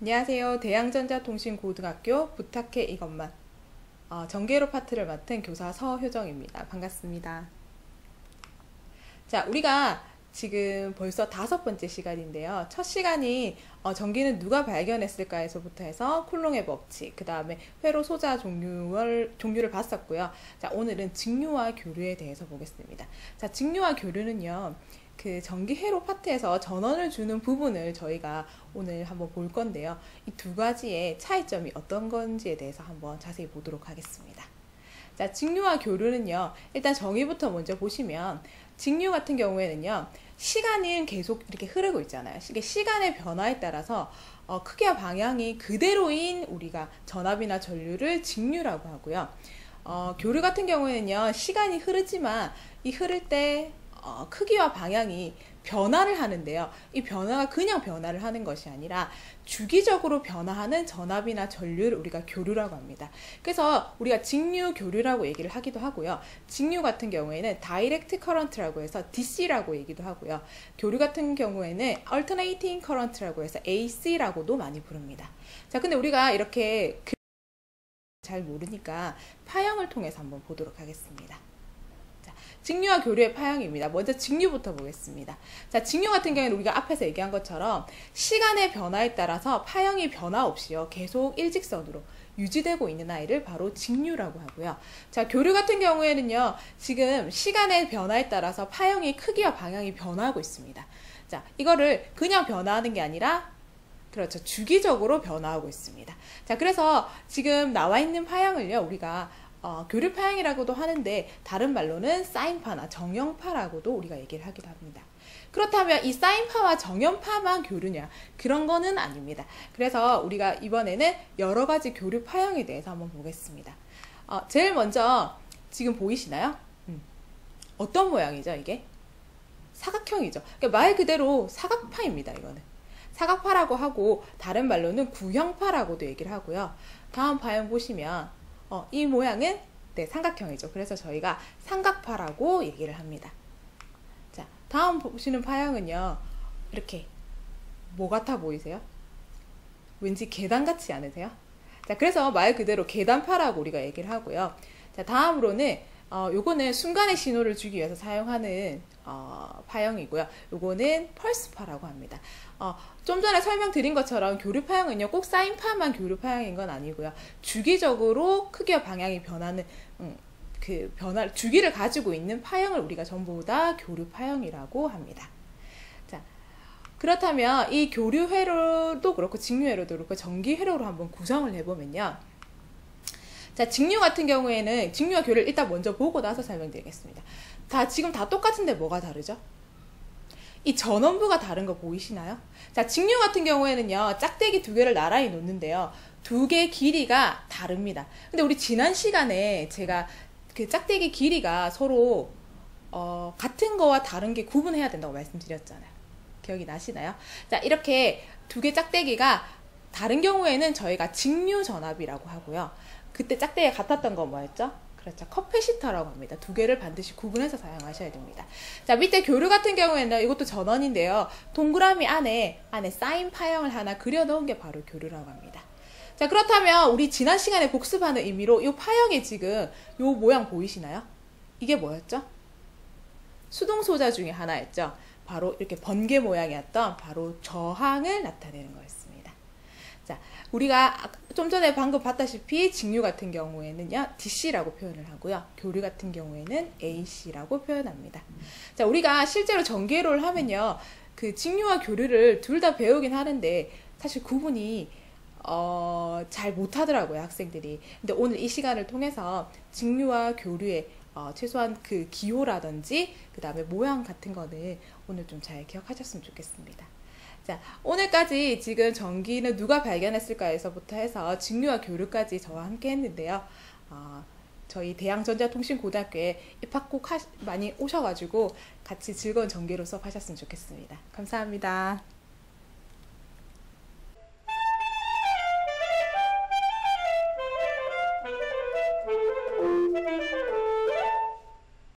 안녕하세요. 대양전자통신고등학교 부탁해 이것만 전개로 파트를 맡은 교사 서효정입니다. 반갑습니다. 자, 우리가 지금 벌써 5번째 시간인데요. 첫 시간이 전기는 누가 발견했을까에서부터 해서 쿨롱의 법칙, 그 다음에 회로 소자 종류를 봤었고요. 자, 오늘은 직류와 교류에 대해서 보겠습니다. 자, 직류와 교류는요, 그 전기 회로 파트에서 전원을 주는 부분을 저희가 오늘 한번 볼 건데요. 이 두 가지의 차이점이 어떤 건지에 대해서 한번 자세히 보도록 하겠습니다. 자, 직류와 교류는요, 일단 정의부터 먼저 보시면, 직류 같은 경우에는요, 시간은 계속 이렇게 흐르고 있잖아요. 이게 시간의 변화에 따라서 크기와 방향이 그대로인 우리가 전압이나 전류를 직류라고 하고요. 교류 같은 경우에는요, 시간이 흐르지만 이 흐를 때 크기와 방향이 변화를 하는데요. 이 변화가 그냥 변화를 하는 것이 아니라 주기적으로 변화하는 전압이나 전류를 우리가 교류라고 합니다. 그래서 우리가 직류 교류라고 얘기를 하기도 하고요. 직류 같은 경우에는 다이렉트 커런트라고 해서 DC라고 얘기도 하고요. 교류 같은 경우에는 alternating current라고 해서 AC라고도 많이 부릅니다. 자, 근데 우리가 이렇게 잘 모르니까 파형을 통해서 한번 보도록 하겠습니다. 직류와 교류의 파형입니다. 먼저 직류부터 보겠습니다. 자, 직류 같은 경우는 우리가 앞에서 얘기한 것처럼 시간의 변화에 따라서 파형이 변화 없이요, 계속 일직선으로 유지되고 있는 아이를 바로 직류라고 하고요. 자, 교류 같은 경우에는요, 지금 시간의 변화에 따라서 파형의 크기와 방향이 변화하고 있습니다. 자, 이거를 그냥 변화하는 게 아니라 그렇죠, 주기적으로 변화하고 있습니다. 자, 그래서 지금 나와 있는 파형을요, 우리가 교류 파형이라고도 하는데 다른 말로는 사인파나 정형파라고도 우리가 얘기를 하기도 합니다. 그렇다면 이 사인파와 정형파만 교류냐? 그런 거는 아닙니다. 그래서 우리가 이번에는 여러 가지 교류 파형에 대해서 한번 보겠습니다. 제일 먼저 지금 보이시나요? 어떤 모양이죠, 이게? 사각형이죠. 그러니까 말 그대로 사각파입니다, 이거는. 사각파라고 하고 다른 말로는 구형파라고도 얘기를 하고요. 다음 파형 보시면 이 모양은 삼각형이죠. 그래서 저희가 삼각파라고 얘기를 합니다. 자, 다음 보시는 파형은요, 이렇게 뭐 같아 보이세요? 왠지 계단 같지 않으세요? 자, 그래서 말 그대로 계단파라고 우리가 얘기를 하고요. 자, 다음으로는 요거는 순간의 신호를 주기 위해서 사용하는 파형이고요. 요거는 펄스파라고 합니다. 좀 전에 설명드린 것처럼 교류 파형은요, 꼭 사인파만 교류 파형인 건 아니고요. 주기적으로 크기와 방향이 변하는 주기를 가지고 있는 파형을 우리가 전부 다 교류 파형이라고 합니다. 자, 그렇다면 이 교류 회로도 그렇고 직류 회로도 그렇고 전기 회로로 한번 구성을 해보면요. 자, 직류 같은 경우에는 직류와 교류를 일단 먼저 보고 나서 설명드리겠습니다. 지금 다 똑같은데 뭐가 다르죠? 이 전원부가 다른 거 보이시나요? 자, 직류 같은 경우에는요, 짝대기 두 개를 나란히 놓는데요, 두 개의 길이가 다릅니다. 근데 우리 지난 시간에 제가 그 짝대기 길이가 서로 같은 거와 다른 게 구분해야 된다고 말씀드렸잖아요. 기억이 나시나요? 자, 이렇게 두 개 짝대기가 다른 경우에는 저희가 직류 전압이라고 하고요. 그때 짝대기가 같았던 건 뭐였죠? 그렇죠, 커패시터라고 합니다. 두 개를 반드시 구분해서 사용하셔야 됩니다. 자, 밑에 교류 같은 경우에는 이것도 전원인데요, 동그라미 안에 사인 파형을 하나 그려놓은 게 바로 교류라고 합니다. 자, 그렇다면 우리 지난 시간에 복습하는 의미로 이 파형에 지금 이 모양 보이시나요? 이게 뭐였죠? 수동소자 중에 하나였죠. 바로 이렇게 번개 모양이었던 바로 저항을 나타내는 거였습니다. 자, 우리가 좀 전에 방금 봤다시피 직류 같은 경우에는요, DC라고 표현을 하고요. 교류 같은 경우에는 AC라고 표현합니다. 자, 우리가 실제로 전기회로를 하면요, 그 직류와 교류를 둘 다 배우긴 하는데 사실 구분이 잘 못하더라고요, 학생들이. 근데 오늘 이 시간을 통해서 직류와 교류의 최소한 그 기호라든지 그 다음에 모양 같은 거는 오늘 좀 잘 기억하셨으면 좋겠습니다. 자, 오늘까지 지금 전기는 누가 발견했을까에서부터 해서 직류와 교류까지 저와 함께 했는데요. 저희 대양전자통신고등학교에 입학 꼭 많이 오셔가지고 같이 즐거운 전기로 수업하셨으면 좋겠습니다. 감사합니다.